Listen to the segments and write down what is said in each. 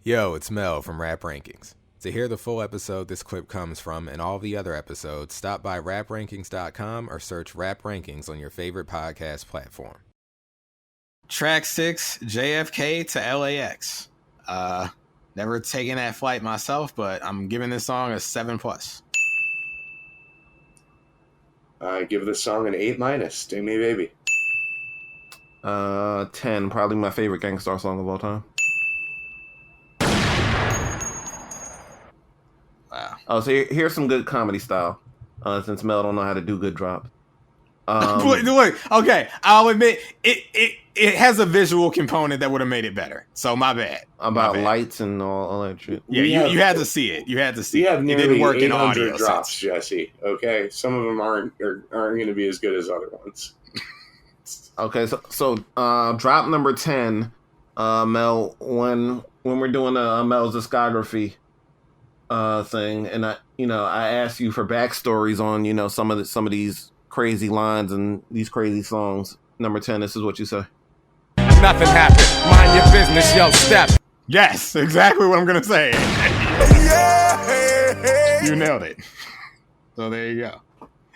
Yo, it's Mel from Rap Rankings. To hear the full episode this clip comes from and all the other episodes, stop by raprankings.com or search Rap Rankings on your favorite podcast platform. Track 6, JFK to LAX. Never taken that flight myself, but I'm giving this song a 7+. I give this song an 8-. Sting Me Baby. 10. Probably my favorite Gang Starr song of all time. Wow. Oh, so here's some good comedy style. Since Mel don't know how to do good drops. Wait, okay. I'll admit it has a visual component that would have made it better. So my bad. About lights and all that shit. Yeah, you had to see it. You had to see it. We have nearly didn't work 800 in audio drops, sense. Jesse. Okay, some of them aren't going to be as good as other ones. Okay, so drop number 10, Mel. When we're doing Mel's discography thing, and I asked you for backstories on some of these crazy lines and these crazy songs. Number 10, this is what you say. Nothing happened. Mind your business, yo, step. Yes, exactly what I'm gonna say. You nailed it. So there you go.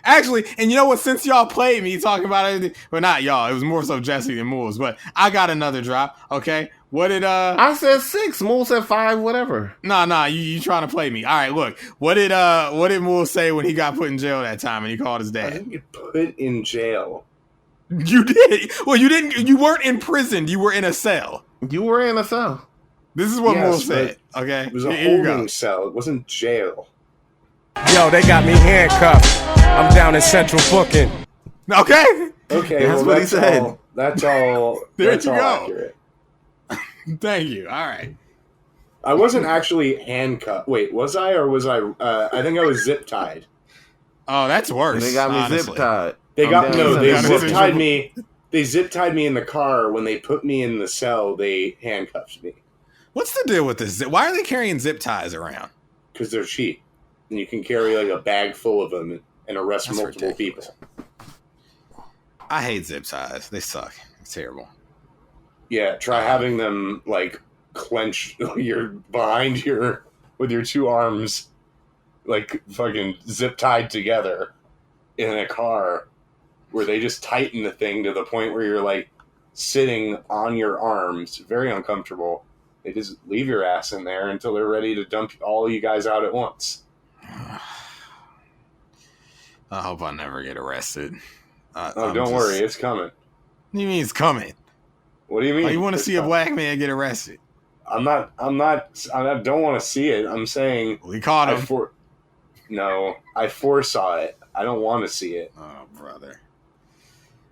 Actually, and you know what? Since y'all played me talking about everything, well, not y'all. It was more so Jesse than Moles. But I got another drop. Okay, what did I said 6. Moole said 5. Whatever. Nah. You trying to play me? All right. Look, what did Moole say when he got put in jail that time and he called his dad? I didn't get put in jail. You did. Well, you didn't. You weren't imprisoned. You were in a cell. You were in a cell. This is what Moole said. Okay, it was a holding cell. It wasn't jail. Yo, they got me handcuffed. I'm down in central booking. Okay. That's what he said. That's all. There that's you all go. Accurate. Thank you. All right. I wasn't actually handcuffed. Wait, was I or was I? I think I was zip tied. Oh, that's worse. They got me zip tied. They zip tied me. They zip tied me in the car when they put me in the cell. They handcuffed me. What's the deal with this? Why are they carrying zip ties around? Because they're cheap, and you can carry like a bag full of them and arrest multiple ridiculous. people. I hate zip ties. They suck. It's terrible. Yeah, try having them like clenched behind with your two arms, like fucking zip tied together in a car, where they just tighten the thing to the point where you're like sitting on your arms, very uncomfortable. They just leave your ass in there until they're ready to dump all you guys out at once. I hope I never get arrested. Don't worry, it's coming. What do you mean it's coming? What do you mean? Oh, you want to see a black man get arrested? I don't want to see it. I'm saying we caught him. I foresaw it. I don't want to see it. Oh, brother.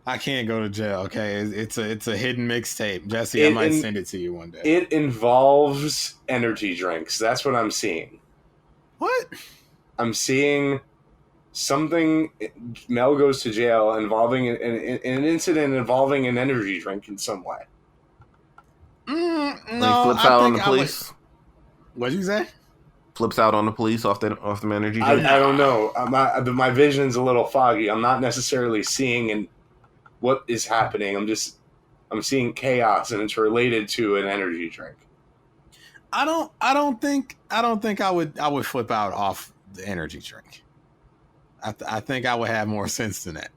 I can't go to jail, okay? It's a hidden mixtape. Jesse, I might send it to you one day. It involves energy drinks. That's what I'm seeing. What? I'm seeing something. Mel goes to jail involving an incident involving an energy drink in some way. No, he flips out on the police. What'd you say? Flips out on the police off the energy drink. I don't know. My vision's a little foggy. I'm not necessarily seeing what is happening. I'm seeing chaos, and it's related to an energy drink. I don't think I would flip out off the energy drink. I think I would have more sense than that.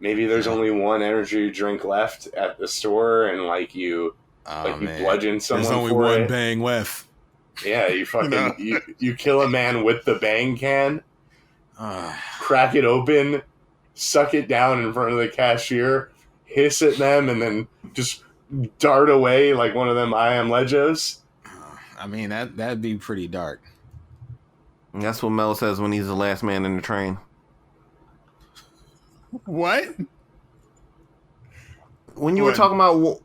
Maybe there's only one energy drink left at the store, and you bludgeon someone. There's only one bang left. Yeah, you fucking you kill a man with the bang can, crack it open, suck it down in front of the cashier, hiss at them, and then just dart away like one of them I Am Legos. I mean, that'd be pretty dark. And that's what Mel says when he's the last man in the train. What? When you were talking about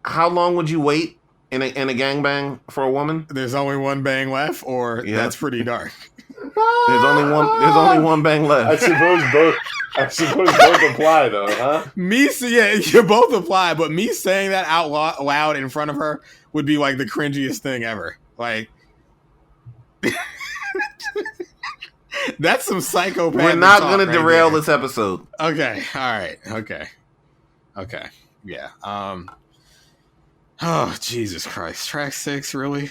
how long would you wait in a gangbang for a woman? There's only one bang left, or that's pretty dark. There's only one bang left. I suppose both apply, though, huh? You both apply, but me saying that out loud in front of her would be like the cringiest thing ever. Like, that's some psychopath. We're not going to derail this episode. Okay. All right. Okay. Yeah. Oh, Jesus Christ. Track 6, really?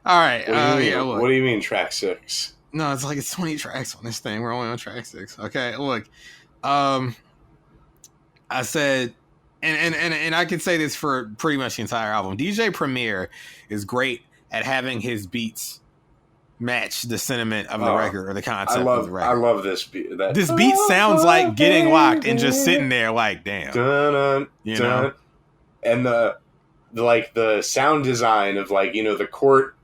All right. Look. What do you mean track 6? No, it's 20 tracks on this thing. We're only on track 6. Okay, look. I said, and I can say this for pretty much the entire album. DJ Premier is great at having his beats match the sentiment of the record or the concept of the record. I love this beat. This beat sounds like getting locked and just sitting there like, damn. Dun, you dun. know? And the sound design of the court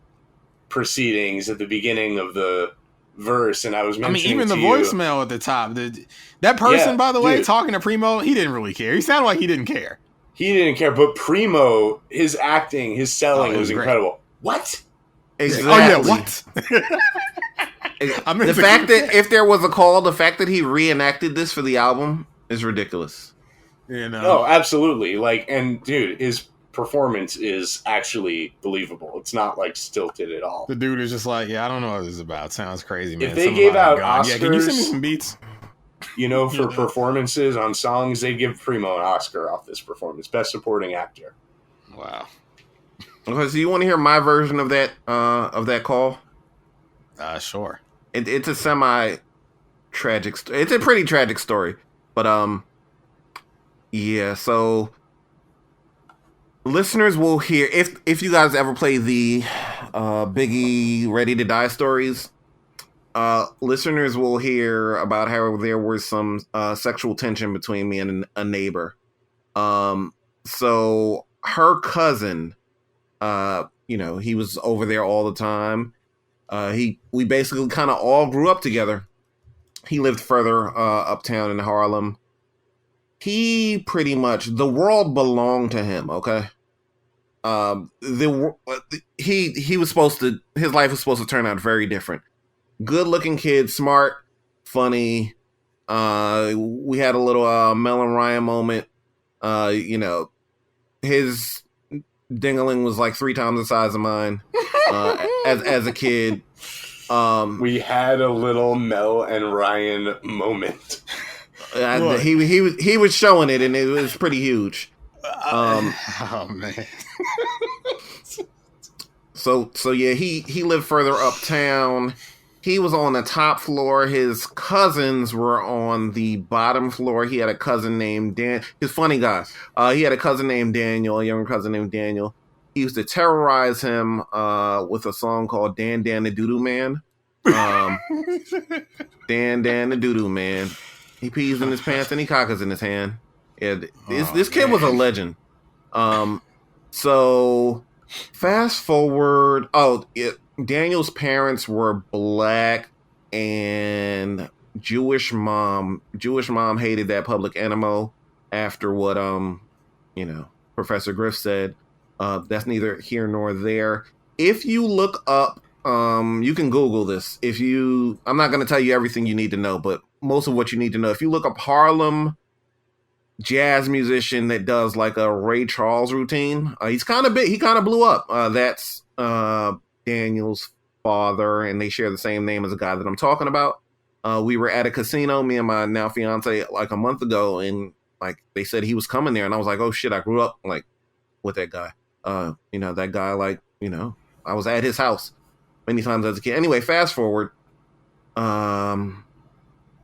proceedings at the beginning of the verse, and I was mentioning even the you, voicemail at the top. That person, by the way, talking to Primo, he didn't really care. He sounded like he didn't care. He didn't care, but Primo, his acting, his selling was incredible. What? Exactly. Oh yeah, what? The fact that if there was a call, the fact that he reenacted this for the album is ridiculous. You know? Oh, absolutely. And dude, his performance is actually believable. It's not stilted at all. The dude is just like, yeah, I don't know what this is about. Sounds crazy, man. If they gave out Oscars, Oscars, can you send me some beats? For performances on songs, they'd give Primo an Oscar off this performance. Best Supporting Actor. Wow. Okay, so you want to hear my version of that call? Sure. It's a semi-tragic story. It's a pretty tragic story. But, yeah, so listeners will hear, if you guys ever play the Biggie Ready to Die stories, listeners will hear about how there was some sexual tension between me and a neighbor. So her cousin, he was over there all the time. We basically kind of all grew up together. He lived further uptown in Harlem. He pretty much, the world belonged to him. Okay. He was supposed to, his life was supposed to turn out very different. Good looking kid, smart, funny. We had a little Mel and Ryan moment. His dingling was like 3 times the size of mine as a kid. We had a little Mel and Ryan moment. He was showing it, and it was pretty huge. Oh man. So yeah, he lived further uptown. He was on the top floor. His cousins were on the bottom floor. He had a cousin named Dan. He's a funny guy. He had a cousin named Daniel, a younger cousin named Daniel. He used to terrorize him with a song called Dan Dan the Doo-Doo Man. Dan Dan the Doo-Doo Man. He pees in his pants and he cockers in his hand. Yeah, this kid was a legend. So fast forward. Daniel's parents were black and Jewish mom. Jewish mom hated that public enema after what Professor Griff said. That's neither here nor there. If you look up, you can Google this. I'm not going to tell you everything you need to know, but most of what you need to know. If you look up Harlem jazz musician that does like a Ray Charles routine, he's kind of big. He kind of blew up. That's Daniel's father, and they share the same name as a guy that I'm talking about. We were at a casino, me and my now fiance, like a month ago, and like they said he was coming there, and I was like, oh shit, I grew up like with that guy. That guy, like, I was at his house many times as a kid. Anyway, fast forward.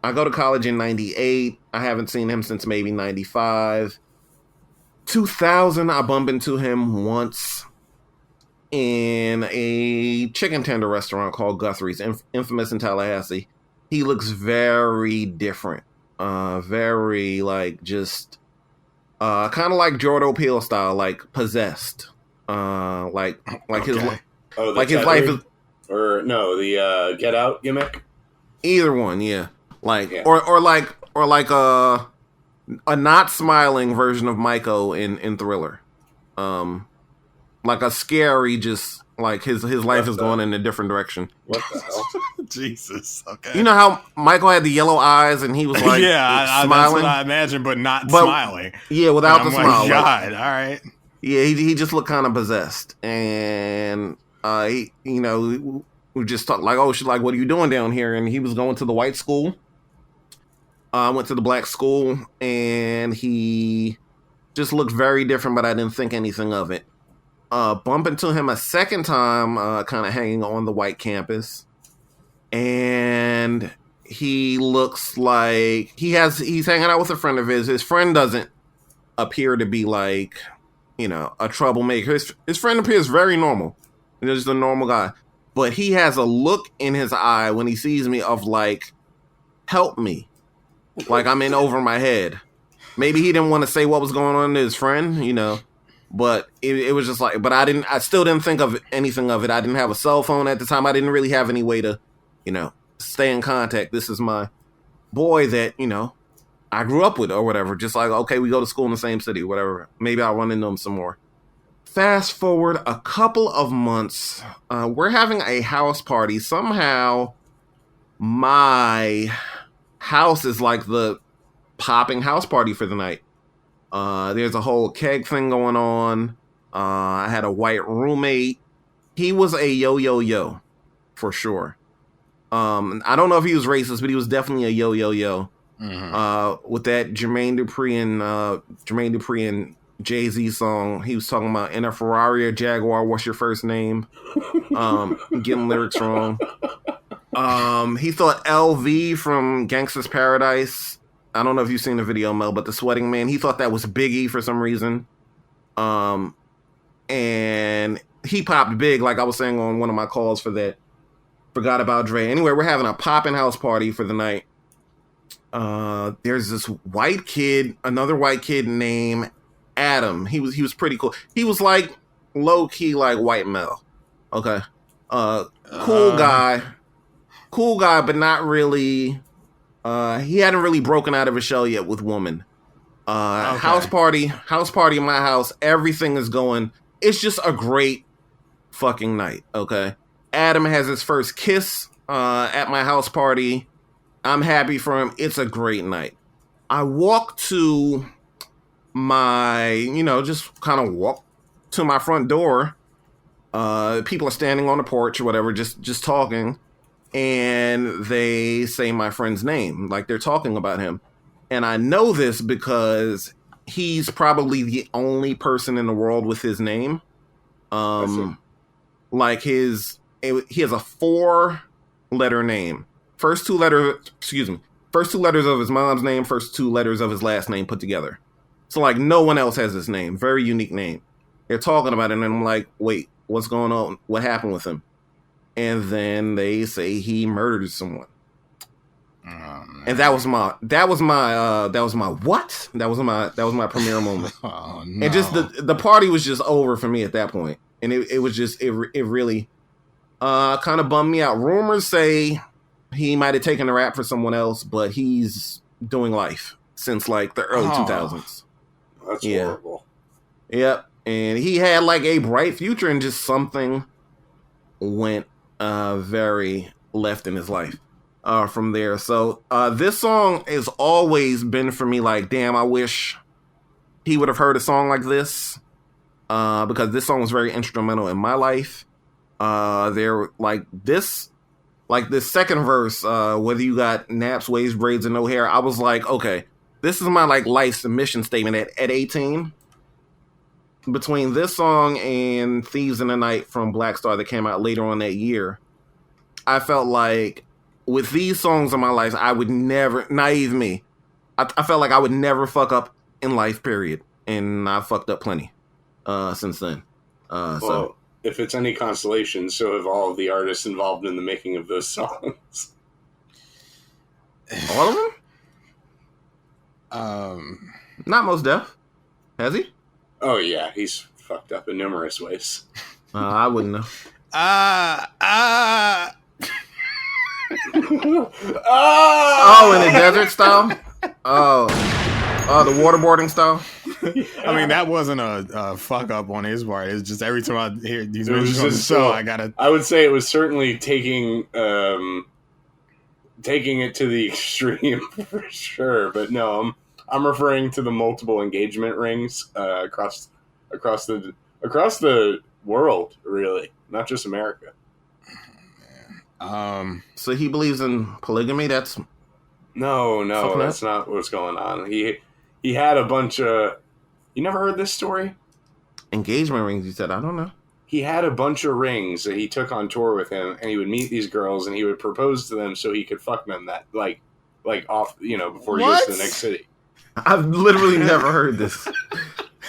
I go to college in 98. I haven't seen him since maybe 95. 2000, I bump into him once in a chicken tender restaurant called Guthrie's, infamous in Tallahassee. He looks very different. Very like just kind of like Jordan Peele style, like possessed. Like his life is, or no, the Get Out gimmick. Either one, yeah. Or like a not smiling version of Maiko in Thriller. Like a scary, just like his life is going in a different direction. What the hell? Jesus. Okay. You know how Michael had the yellow eyes and he was like smiling? That's what I imagine, but smiling. Yeah, without the smile. Like, God, all right. Yeah, he just looked kind of possessed, and we just talked like, oh shit, like what are you doing down here? And he was going to the white school. I went to the black school, and he Just looked very different, but I didn't think anything of it. Bump into him a second time, kind of hanging on the white campus. And he looks like he's hanging out with a friend of his. His friend doesn't appear to be like, a troublemaker. His friend appears very normal. He's just a normal guy. But he has a look in his eye when he sees me of like, help me. Like I'm in over my head. Maybe he didn't want to say what was going on to his friend, but it was just like, but I still didn't think of anything of it. I didn't have a cell phone at the time. I didn't really have any way to, stay in contact. This is my boy that, I grew up with or whatever. Just like, okay, we go to school in the same city, whatever. Maybe I'll run into him some more. Fast forward a couple of months, we're having a house party. Somehow my house is like the popping house party for the night. There's a whole keg thing going on. I had a white roommate. He was a yo for sure. I don't know if he was racist, but he was definitely a yo. With that Jermaine Dupri and Jay-Z song, he was talking about in a Ferrari or Jaguar, what's your first name? Getting lyrics wrong. He thought LV from Gangsta's Paradise. I don't know if you've seen the video, Mel, but the Sweating Man, he thought that was Biggie for some reason. And he popped big, like I was saying on one of my calls for that. Forgot about Dre. Anyway, we're having a poppin' house party for the night. There's this white kid, another white kid named Adam. He was pretty cool. He was like low key like white Mel. Okay. Cool guy, but not really. He hadn't really broken out of his shell yet with woman. Okay. House party in my house. Everything is going. It's just a great fucking night. Okay. Adam has his first kiss at my house party. I'm happy for him. It's a great night. I walk to my, just kind of walk to my front door. People are standing on the porch or whatever, just talking. And they say my friend's name, like they're talking about him. And I know this because he's probably the only person in the world with his name. Like he has a 4-letter name. First two letters of his mom's name, first 2 letters of his last name put together. So like no one else has this name. Very unique name. They're talking about it and I'm like, wait, what's going on? What happened with him? And then they say he murdered someone. And that was my premiere moment. Oh, no. And just the party was just over for me at that point. And it really kind of bummed me out. Rumors say he might have taken a rap for someone else, but he's doing life since like the early 2000s. That's horrible. Yep. And he had like a bright future and just something went very left in his life from there. So this song has always been for me like, damn, I wish he would have heard a song like this because this song was very instrumental in my life. This second verse, whether you got naps, waves, braids, and no hair, I was like, okay, this is my like life's mission statement at 18. Between this song and Thieves in the Night from Black Starr that came out later on that year, I felt like with these songs in my life, I would never, naive me, I felt like I would never fuck up in life, period. And I fucked up plenty since then. So if it's any consolation, so have all of the artists involved in the making of those songs. All of them? Not Mos Def. Has he? Oh, yeah. He's fucked up in numerous ways. I wouldn't know. Oh, in the desert style? Oh, the waterboarding style? Yeah. I mean, that wasn't a fuck up on his part. It's just every time I hear these mentions on the show, I would say it was certainly taking it to the extreme for sure. But no, I'm referring to the multiple engagement rings across the world, really, not just America. So he believes in polygamy. No, that's not what's going on. He had a bunch of You never heard this story? Engagement rings, you said. I don't know. He had a bunch of rings that he took on tour with him, and he would meet these girls, and he would propose to them so he could fuck them that, like off, before he goes to the next city. I've literally never heard this.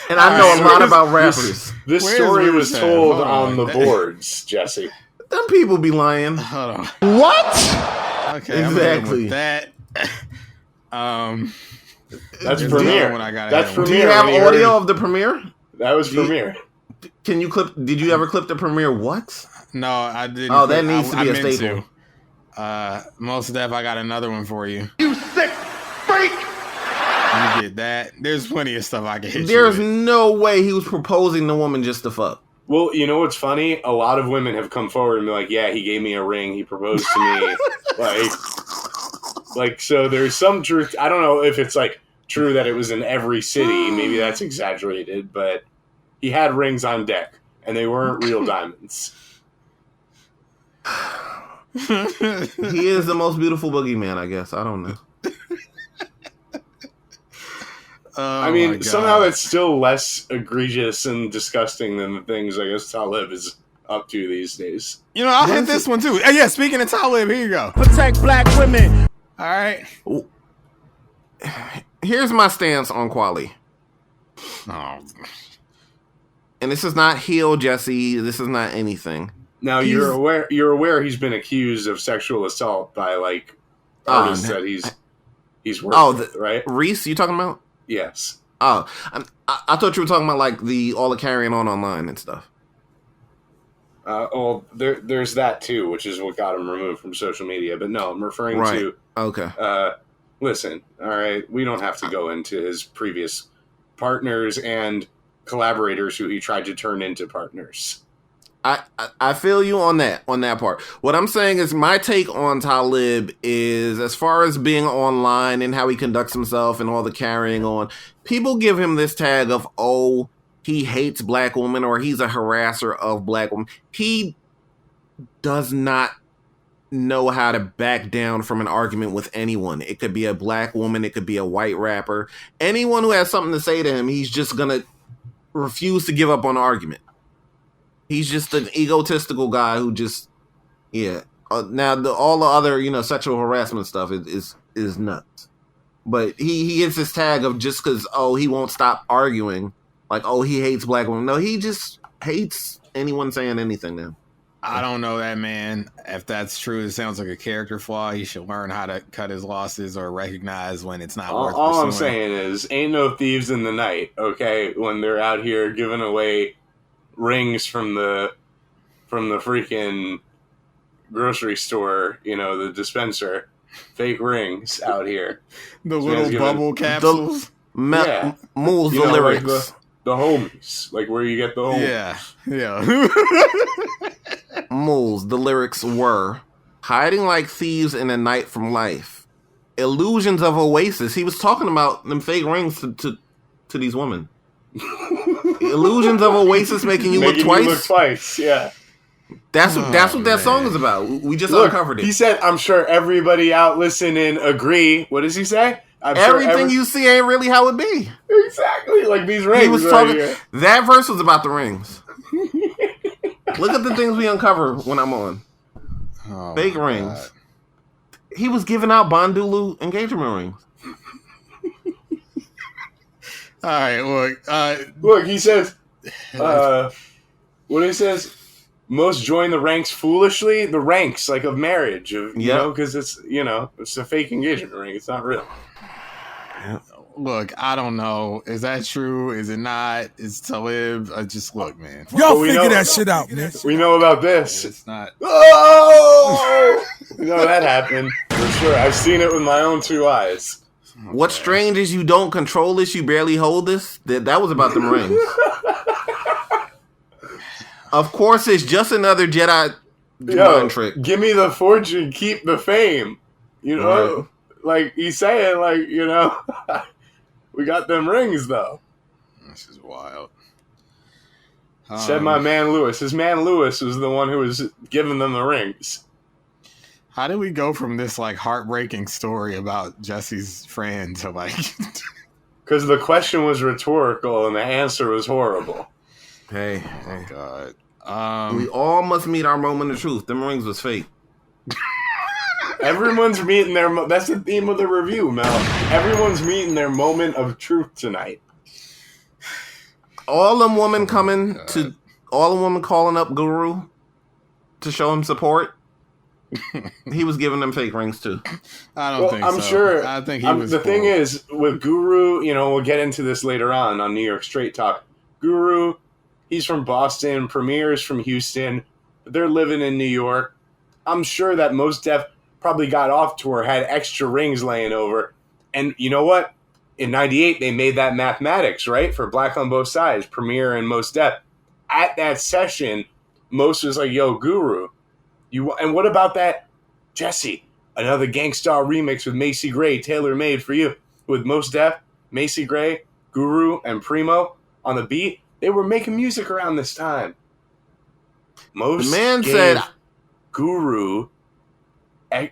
And I know a lot about rappers. This story was told on the boards, Jesse. Them people be lying. Hold on. What? Okay, exactly. I'm that. That's Premiere. That's Premiere. Do you have audio of the premiere? That was Premiere. Can you clip? Did you ever clip the premiere? What? No, I didn't. Oh, that needs to be a staple. Mos Def, I got another one for you. You sick freak! You get that. There's plenty of stuff I can hit There's you with. no way he was proposing to woman just to fuck. Well, you know what's funny? A lot of women have come forward and be like, yeah, he gave me a ring. He proposed to me. like, so there's some truth. I don't know if it's like true that it was in every city. Maybe that's exaggerated, but he had rings on deck and they weren't real diamonds. He is the most beautiful boogeyman, I guess. I don't know. I mean, somehow it's still less egregious and disgusting than the things I guess Talib is up to these days. I'll hit this one too. Yeah, speaking of Talib, here you go. Protect black women. All right. Here's my stance on Kweli. Oh. And this is not heel Jesse. This is not anything. Now you're aware he's been accused of sexual assault by like artists that he's worked with, right? Reese, you talking about? Yes. Oh, I thought you were talking about like all the carrying on online and stuff. Well, there's that too, which is what got him removed from social media. But no, I'm referring to. Okay. Listen, all right, we don't have to go into his previous partners and collaborators who he tried to turn into partners. I feel you on that part. What I'm saying is my take on Talib is as far as being online and how he conducts himself and all the carrying on, people give him this tag of, oh, he hates black women or he's a harasser of black women. He does not know how to back down from an argument with anyone. It could be a black woman. It could be a white rapper. Anyone who has something to say to him, he's just going to refuse to give up on an argument. He's just an egotistical guy who just, yeah. Now all the other, sexual harassment stuff is nuts. But he gets this tag of just because, he won't stop arguing. Like, he hates black women. No, he just hates anyone saying anything to him. I don't know that man. If that's true, it sounds like a character flaw. He should learn how to cut his losses or recognize when it's not worth all pursuing. I'm saying is, ain't no thieves in the night, okay? When they're out here giving away rings from the freaking grocery store, the dispenser, fake rings out here. The little bubble capsules. Moles, the lyrics. Like the homies, like where you get the homies. Yeah. Moles, the lyrics were hiding like thieves in a night from life. Illusions of Oasis. He was talking about them fake rings to these women. Illusions of Oasis making you look twice. Yeah. That's what that song is about. We just uncovered it. He said, I'm sure everybody out listening agree. What does he say? Everything you see ain't really how it be. Exactly. Like these rings. He was talking. That verse was about the rings. Look at the things we uncover when I'm on. Fake rings. God. He was giving out Bondulu engagement rings. All right, look, he says, what he says, most join the ranks foolishly, the ranks, like, of marriage, because it's, it's a fake engagement ring, it's not real. Look, I don't know. Is that true? Is it not? Is Talib? Just look, man. Y'all figure that shit out, man. We know about this. It's not. Oh! We know that happened, for sure. I've seen it with my own two eyes. Okay. What's strange is you don't control this, you barely hold this. That was about them rings. Of course, it's just another Jedi mind trick. Give me the fortune, keep the fame. Right. Like he's saying, we got them rings though. This is wild. Said my man Lewis. His man Lewis was the one who was giving them the rings. How did we go from this heartbreaking story about Jesse's friend to Because the question was rhetorical and the answer was horrible. Hey, God. we all must meet our moment of truth. Them rings was fake. Everyone's meeting their... That's the theme of the review, Mel. Everyone's meeting their moment of truth tonight. All them women all the women calling up Guru to show him support. He was giving them fake rings too. I don't think so. I'm sure. I think he was the cool. thing is, with Guru, we'll get into this later on New York Straight Talk. Guru, he's from Boston. Premier is from Houston. They're living in New York. I'm sure that Mos Def probably got off tour, had extra rings laying over. And you know what? In 98, they made that mathematics, right? For Black on Both Sides, Premier and Mos Def. At that session, Mos was like, yo, Guru, and what about that, Jesse? Another Gangstar remix with Macy Gray, tailor-made for you. With Mos Def, Macy Gray, Guru, and Primo on the beat. They were making music around this time. Mos said Guru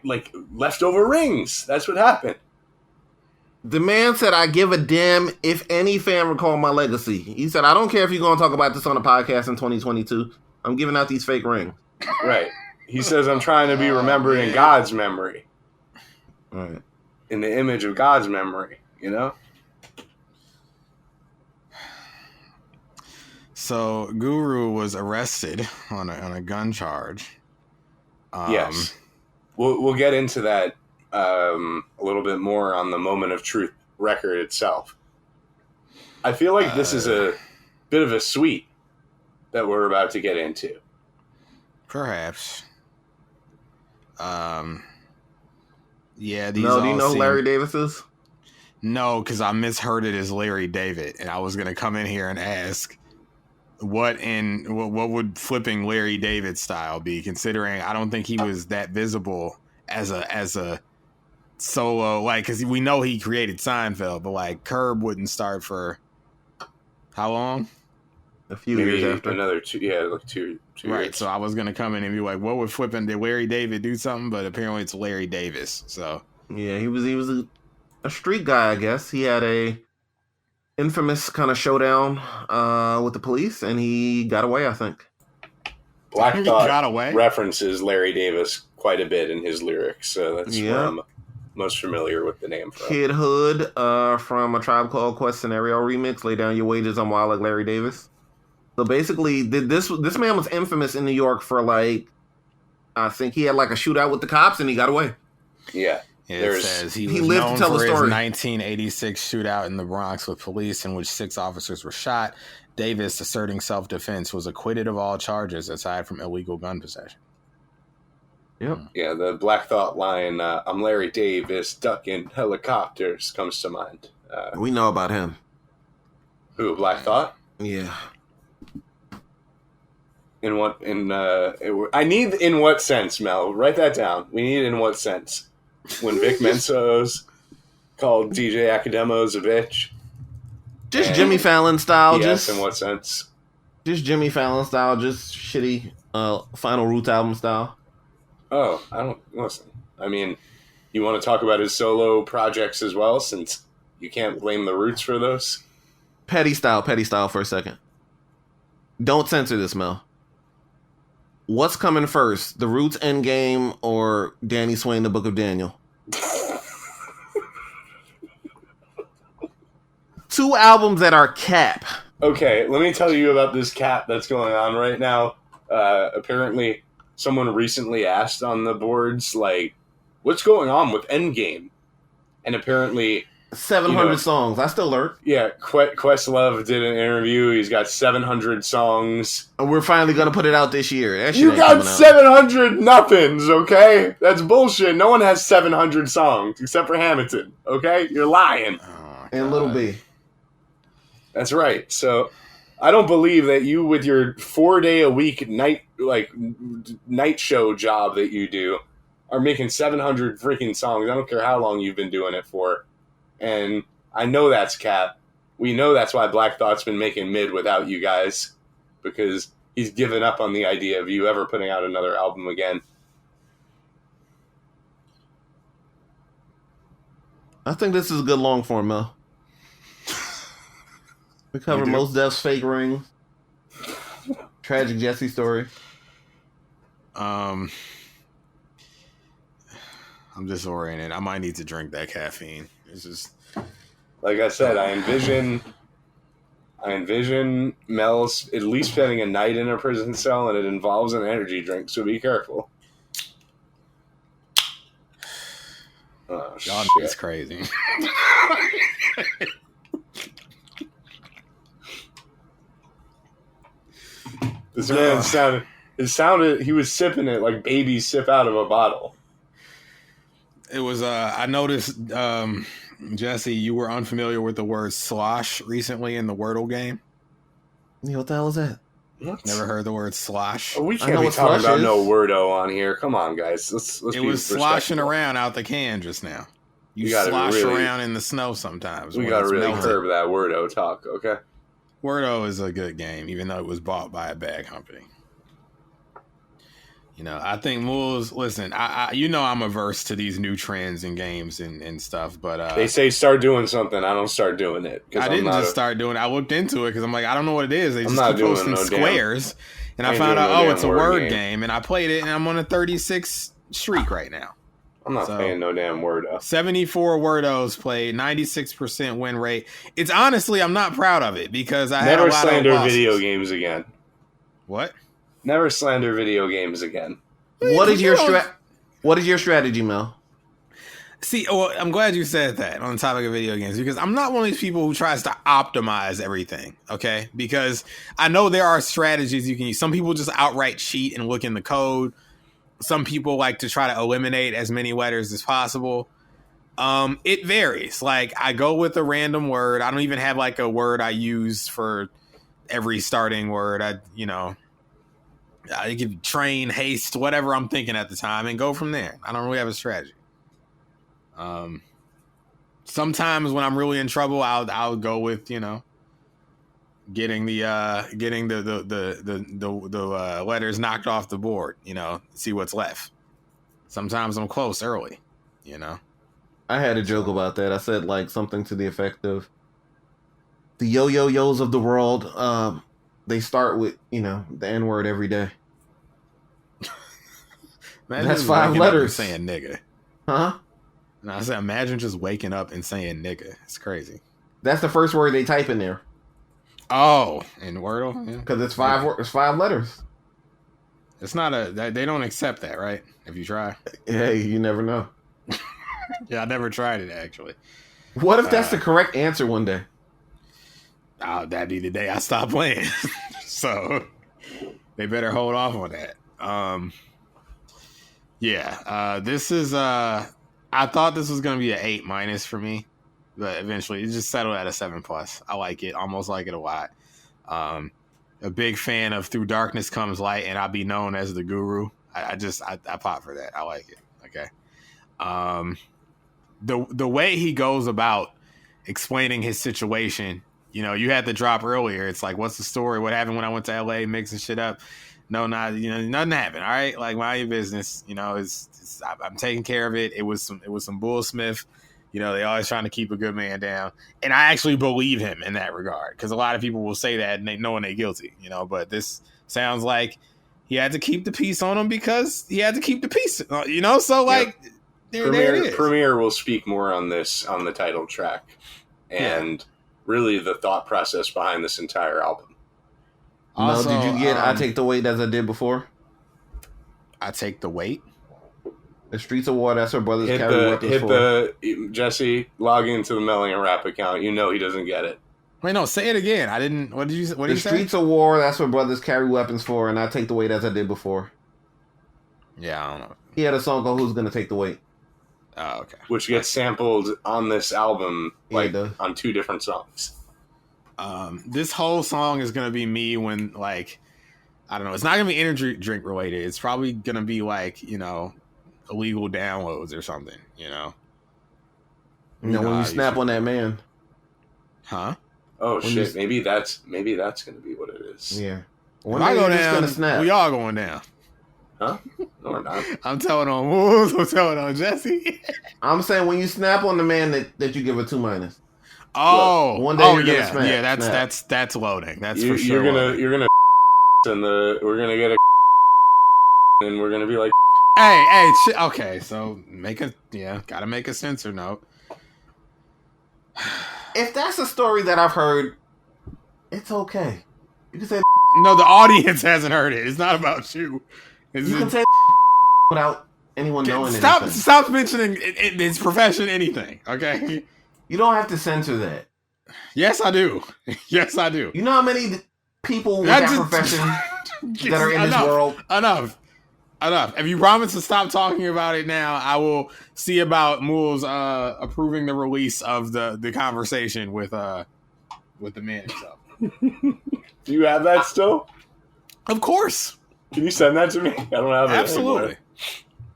like leftover rings. That's what happened. The man said, I give a damn if any fan recall my legacy. He said, I don't care if you're going to talk about this on a podcast in 2022. I'm giving out these fake rings. Right. He says, I'm trying to be remembered in God's memory. Right. In the image of God's memory, So Guru was arrested on a gun charge. Yes. We'll get into that a little bit more on the Moment of Truth record itself. I feel like this is a bit of a sweep that we're about to get into. Perhaps. Yeah, these do you know who Larry Davis is? No, because I misheard it as Larry David, and I was going to come in here and ask what would flipping Larry David style be, considering I don't think he was that visible as a solo, because we know he created Seinfeld, but Curb wouldn't start for how long? A few Maybe years after. Another two years. Right, so I was going to come in and be like, what would flipping, did Larry David do something? But apparently it's Larry Davis, so. Yeah, he was a street guy, I guess. He had a infamous kind of showdown with the police, and he got away, I think. Black Thought got away? references Larry Davis quite a bit in his lyrics, so that's where I'm most familiar with the name from. Kid Hood from A Tribe Called Quest Scenario remix, Lay Down Your Wages, I'm Wild Like Larry Davis. So basically, this man was infamous in New York for I think he had a shootout with the cops and he got away. Yeah. It says he was lived known to tell for the his story. 1986 shootout in the Bronx with police in which 6 officers were shot. Davis, asserting self-defense, was acquitted of all charges aside from illegal gun possession. Yep. Yeah, the Black Thought line, I'm Larry Davis, ducking helicopters, comes to mind. We know about him. Who, Black Thought? Yeah. I need in what sense, Mel? Write that down. We need in what sense. When Vic Mensos called DJ Academos a bitch. Just Jimmy Fallon style. Yes, in what sense? Just Jimmy Fallon style. Just shitty Final Roots album style. Oh, I don't listen. I mean, you want to talk about his solo projects as well, since you can't blame the Roots for those? Petty style for a second. Don't censor this, Mel. What's coming first, the Roots Endgame or Danny Swain, The Book of Daniel? 2 albums that are cap. Okay, let me tell you about this cap that's going on right now. Apparently, someone recently asked on the boards, what's going on with Endgame? And apparently... 700 songs. I still lurk. Yeah, Questlove did an interview. He's got 700 songs. And we're finally going to put it out this year. That shit You ain't got coming out. 700 nothings, okay? That's bullshit. No one has 700 songs except for Hamilton, okay? You're lying. Oh, And Little B. That's right. So I don't believe that you, with your 4-day-a-week night show job that you do, are making 700 freaking songs. I don't care how long you've been doing it for. And I know that's cap. We know that's why Black Thought's been making mid without you guys, because he's given up on the idea of you ever putting out another album again. I think this is a good long form, Mel. We covered Mos Def's fake ring. Tragic Jesse story. I'm disoriented. I might need to drink that caffeine. It's just like I said. I envision Mel's at least spending a night in a prison cell, and it involves an energy drink. So be careful. Oh, y'all is crazy. This man sounded. He was sipping it like babies sip out of a bottle. It was. I noticed, Jesse, you were unfamiliar with the word slosh recently in the Wordle game. Yeah, what the hell is that? What? Never heard the word slosh? Oh, we can't be talking about no wordo on here. Come on, guys. Let's it was sloshing around out the can just now. You slosh around in the snow sometimes. We got to really curb that wordo talk, okay? Wordo is a good game, even though it was bought by a bad company. You know, I think Mules, listen, I'm averse to these new trends in games and stuff, but... they say start doing something, I don't start doing it. I didn't just start doing it. I looked into it because I'm like, I don't know what it is. They just keep posting squares. And I found out, it's a word game. And I played it, and I'm on a 36 streak right now. I'm not playing no damn Wordo. 74 Wordos played, 96% win rate. It's honestly, I'm not proud of it because I never had a lot slander of video games again. What? Never slander video games again. What is your strategy, Mel? See, I'm glad you said that on the topic of video games because I'm not one of these people who tries to optimize everything, okay? Because I know there are strategies you can use. Some people just outright cheat and look in the code. Some people like to try to eliminate as many letters as possible. It varies. Like, I go with a random word. I don't even have like a word I use for every starting word. I give train, haste, whatever I'm thinking at the time, and go from there. I don't really have a strategy. Sometimes when I'm really in trouble, I'll go with, getting the letters knocked off the board, see what's left. Sometimes I'm close early, I had a joke about that. I said like something to the effect of the yo-yo-yos of the world. They start with, the N-word every day. That's 5 letters. Saying nigga. Huh? And I said, imagine just waking up and saying nigga. It's crazy. That's the first word they type in there. Oh, in Wordle? Because it's 5 letters. It's not they don't accept that, right? If you try. Hey, you never know. Yeah, I never tried it, actually. What if that's the correct answer one day? That'd be the day I stop playing. So they better hold off on that. This is I thought this was gonna be an 8- for me, but eventually it just settled at a 7+. I like it, almost like it a lot. A big fan of Through Darkness Comes Light, and I'll be known as the guru. I pop for that. I like it. Okay. The way he goes about explaining his situation, you had the drop earlier. It's like, what's the story? What happened when I went to LA mixing shit up? No, nothing happened. All right. Like, mind your business. I'm taking care of it. It was some Bull Smith. They always trying to keep a good man down. And I actually believe him in that regard. Because a lot of people will say that and they knowing they're guilty, but this sounds like he had to keep the peace on him because he had to keep the peace, So like, there it is. Premier will speak more on this on the title track and really the thought process behind this entire album. Also, did you get I Take the Weight as I did before? I Take the Weight? The Streets of War, that's her brother's carry weapons for. Jesse, log into the Melly and Rap account. He doesn't get it. Wait, no, say it again. I didn't. What did you say? The Streets of War, that's what brothers carry weapons for, and I Take the Weight as I did before. Yeah, I don't know. He had a song called Who's Gonna Take the Weight? Oh, okay. Which gets sampled on this album, on 2 different songs. This whole song is gonna be me when, like, I don't know. It's not gonna be energy drink related. It's probably gonna be like, illegal downloads or something. When you snap on that man. Huh? Oh shit! Maybe that's gonna be what it is. Yeah. When I go down, we all going down. Huh? No, we're not. I'm telling on Wolves. I'm telling on Jesse. I'm saying when you snap on the man that you give a 2-. Oh, one day oh you're gonna yeah, smack. yeah. Snap. That's loading. That's You, for sure. you're gonna and we're gonna get a and we're gonna be like, Hey, okay. So gotta make a censor note. If that's a story that I've heard, it's okay. You can say No, the audience hasn't heard it. It's not about you. you can say without anyone knowing anything. Stop mentioning its profession. Anything. Okay. You don't have to censor that. Yes, I do. Yes, I do. You know how many people with that profession that are in this world? Enough. If you promise to stop talking about it now, I will see about Mools approving the release of the conversation with the man himself. do you have that still? Of course. Can you send that to me? I don't have it. Absolutely.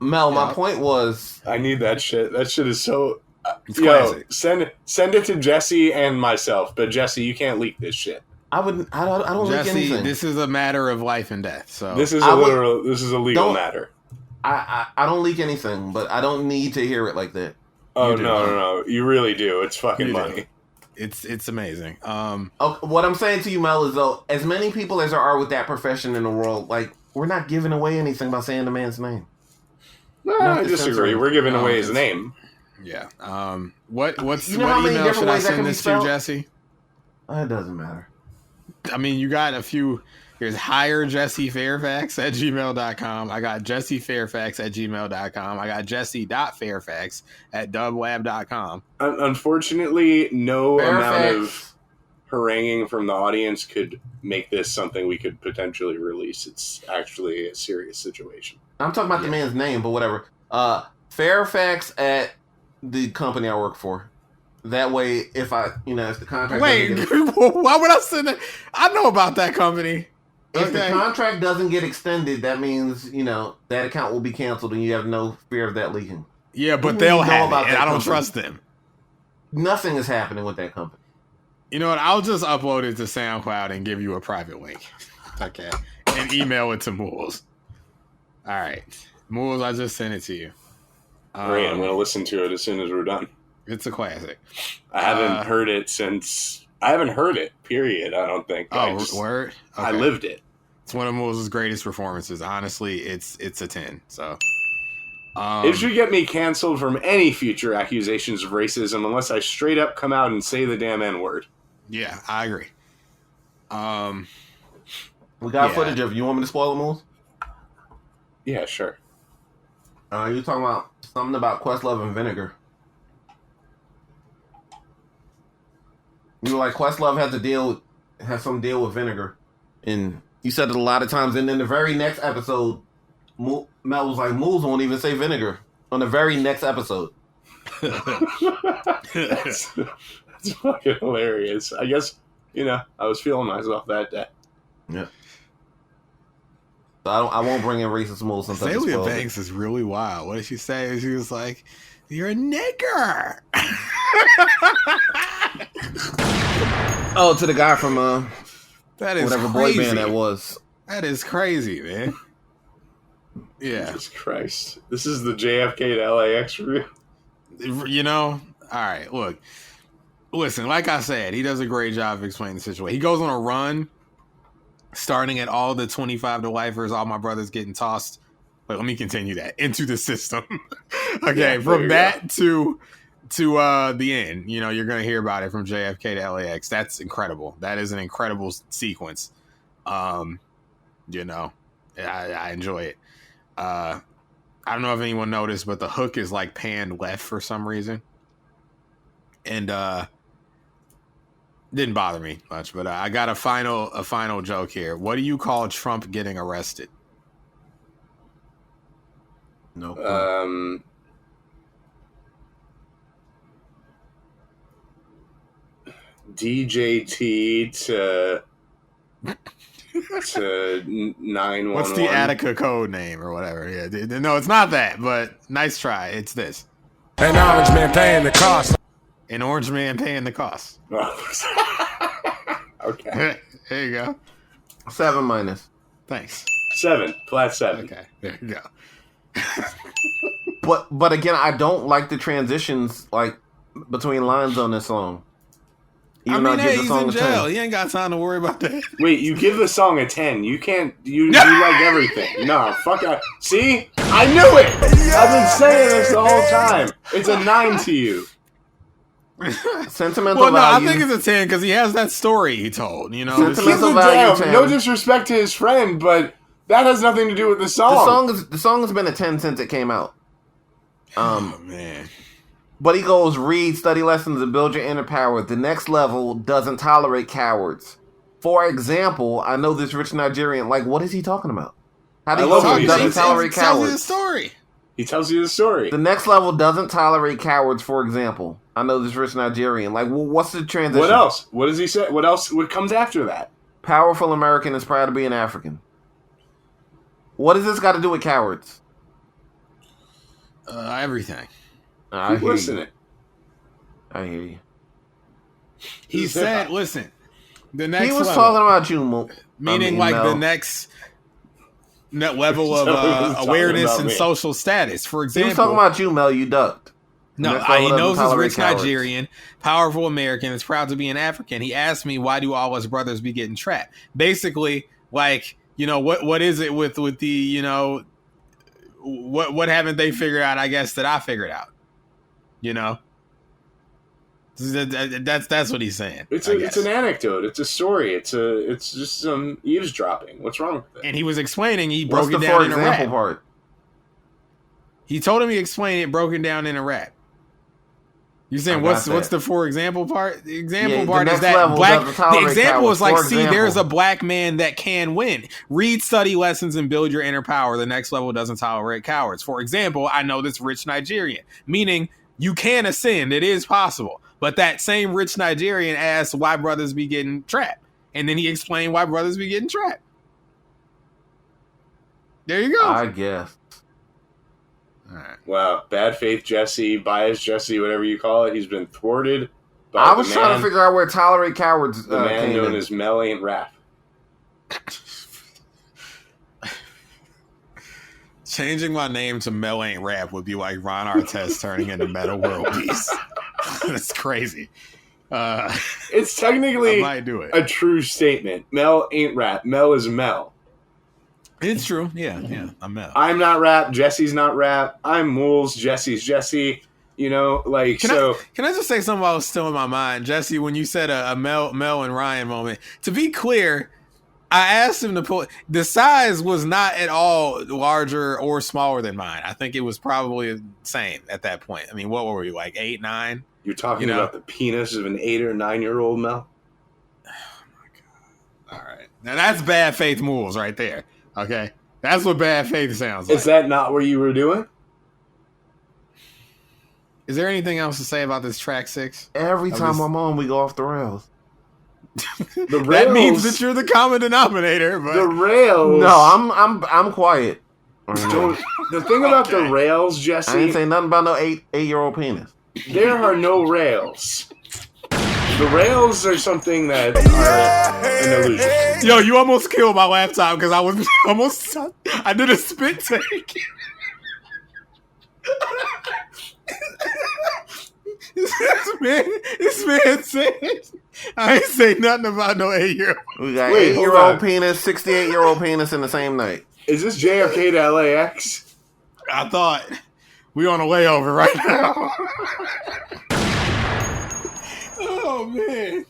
Anymore. Mel, my point was, I need that shit. That shit is so. It's classic. Send it to Jesse and myself. But Jesse, you can't leak this shit. I don't leak Jesse, anything. this is a matter of life and death. So This is a legal matter. I don't leak anything, but I don't need to hear it like that. Oh no! You really do. It's fucking You do. money. It's amazing. What I'm saying to you, Mel, is though, as many people as there are with that profession in the world, like, we're not giving away anything by saying the man's name. No, I disagree. We're giving away his name. Yeah. What's You know how what many email different should I ways that send can be this to, spelled? Jesse? It doesn't matter. I mean, you got a few. Here's hirejessefairfax@gmail.com. I got jessefairfax@gmail.com. I got jesse.fairfax@dublab.com. Unfortunately, no Fairfax. amount of haranguing from the audience could make this something we could potentially release. It's actually a serious situation. I'm talking about the man's name, but whatever. Fairfax at the company I work for. That way, if the contract Wait, doesn't get, why would I send that? I know about that company. if the contract doesn't get extended, that means that account will be canceled, and you have no fear of that leaking. Yeah, but You they'll know have about it, and that I don't company. trust them. Nothing is happening with that company. You know what? I'll just upload it to SoundCloud and give you a private link. Okay. And email it to Mools. All right. Mools, I just sent it to you. Great, I'm going to listen to it as soon as we're done. It's a classic. I haven't heard it since... I haven't heard it, period, I don't think. Word? Okay. I lived it. It's one of Mools' greatest performances. Honestly, it's a 10. So... it should get me canceled from any future accusations of racism unless I straight up come out and say the damn N-word. Yeah, I agree. We got footage of. You want me to spoil the moves? Yeah, sure. You talking about something about Questlove and vinegar? You were like, Questlove has some deal with vinegar, and you said it a lot of times. And then the very next episode, Mel was like, "Mools won't even say vinegar." On the very next episode, That's fucking hilarious. I guess I was feeling myself that day. yeah. So I won't bring in racist Mools since I Celia Banks is really wild. What did she say? She was like, "You're a nigger." Oh, to the guy from That is whatever crazy. boy band that was. That is crazy, man. Yeah. Jesus Christ. This is the JFK to LAX review. All right, look. Listen, like I said, he does a great job of explaining the situation. He goes on a run, starting at all the 25 to lifers, all my brothers getting tossed. But let me continue that into the system. Okay, from that to the end. You're going to hear about it from JFK to LAX. That's incredible. That is an incredible sequence. I enjoy it. I don't know if anyone noticed, but the hook is like panned left for some reason. And didn't bother me much, but I got a final joke here. What do you call Trump getting arrested? No. DJT to 911. What's the Attica code name or whatever? Yeah, no, it's not that, but nice try. It's this. An orange man paying the cost. An orange man paying the cost. Okay. There you go. 7-. Thanks. 7. Flat 7. Okay, there you go. But again, I don't like the transitions like between lines on this song. Even though I give the he's song in a jail. 10. He ain't got time to worry about that. Wait, you give the song a 10. You can't. You like everything. No, fuck that. See? I knew it! I've been saying this the whole time. It's a 9 to you. Sentimental Well, no, value. I think it's a 10 because he has that story he told. You know, Sentimental He's a value damn. 10. No disrespect to his friend, but that has nothing to do with the song. The song has been a 10 since it came out. oh man. But he goes, read, study lessons, and build your inner power. The next level doesn't tolerate cowards. For example, I know this rich Nigerian. Like, what is he talking about? How do you love know what he he doesn't says. tolerate Tells you the cowards? story. He tells you the story. The next level doesn't tolerate cowards, for example. I know this rich Nigerian. Like, well, what's the transition? What else? What does he say? What else? What comes after that? Powerful American is proud to be an African. What does this got to do with cowards? Everything. I Keep hear you. listening. I hear you. He said, "Listen, the next He was level, talking about you, Mo. meaning like Mel. the next level of Talking awareness about and me. social status. For He example, was talking about you, Mel. You ducked. no, Next level he doesn't knows he's tolerate rich cowards. Nigerian, powerful American, is proud to be an African. He asked me, why do all us brothers be getting trapped? Basically, like, you know, what is it with the, you know, what haven't they figured out? I guess that I figured out. You know, that's what he's saying. It's it's an anecdote. It's a story. It's just some eavesdropping. What's wrong with it? And he was explaining. He What's broke the it down for in a example rap. part? He told him he explained it broken down in a rap. You saying I what's got that. the for example part? The example Yeah, the part is next that level black. doesn't The tolerate example cowards. is like, For see, example. there's a black man that can win. Read, study lessons, and build your inner power. The next level doesn't tolerate cowards. For example, I know this rich Nigerian, meaning you can ascend. It is possible. But that same rich Nigerian asked why brothers be getting trapped, and then he explained why brothers be getting trapped. There you go. I guess. All right. Wow, bad faith Jesse, biased Jesse, whatever you call it. He's been thwarted by I was trying to figure out where tolerate cowards the man came known in. as Mel Ain't Rap. Changing my name to Mel Ain't Rap would be like Ron Artest turning into Metal World Peace. That's crazy. It's I technically might do it. a true statement. Mel ain't rap. Mel is Mel. It's true. Yeah, I'm Mel. I'm not rap. Jesse's not rap. I'm Mools. Jesse's Jesse. You know, like, Can so. I just say something while it's still in my mind? Jesse, when you said a Mel and Ryan moment, to be clear, I asked him to pull. The size was not at all larger or smaller than mine. I think it was probably the same at that point. I mean, what were we, like 8, 9? You're talking You know? about the penis of an 8 or 9-year-old Mel? All right. Now that's bad faith moves right there. Okay. That's what bad faith sounds like. Is that not what you were doing? Is there anything else to say about this track 6? Every I'm time just- I'm on, we go off the rails. The rails. That means that you're the common denominator, but The rails. No, I'm quiet. Don't, the thing about the rails, I ain't Jesse, saying nothing about no 8-year-old penis. there are no rails. The rails are something that are an illusion. yo, you almost killed my laptop because I was almost. I did a spit take. this man said, I ain't say nothing about no 8-year-old. We got Wait, hold 8-year-old on. penis, 68-year-old penis in the same night. Is this JFK to LAX? I thought we on a layover right now. Oh man.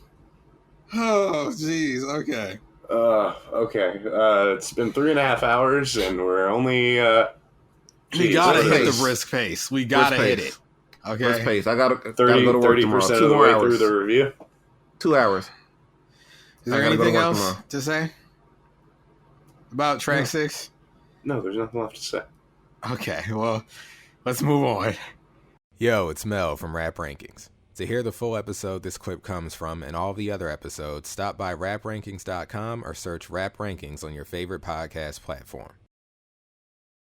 Oh jeez. Okay. Okay. It's been 3.5 hours, and we're only. We gotta what's the hit pace? the brisk pace. We gotta Brisk hit pace. it. Okay. First pace. I gotta 30, go to work tomorrow. 30% 2 of the more way hours. through the review. 2 hours. Is I there gotta go to anything work else tomorrow. to say about track 6? No, there's nothing left to say. Okay. Well, let's move on. Yo, it's Mel from Rap Rankings. To hear the full episode this clip comes from and all the other episodes, stop by raprankings.com or search Rap Rankings on your favorite podcast platform.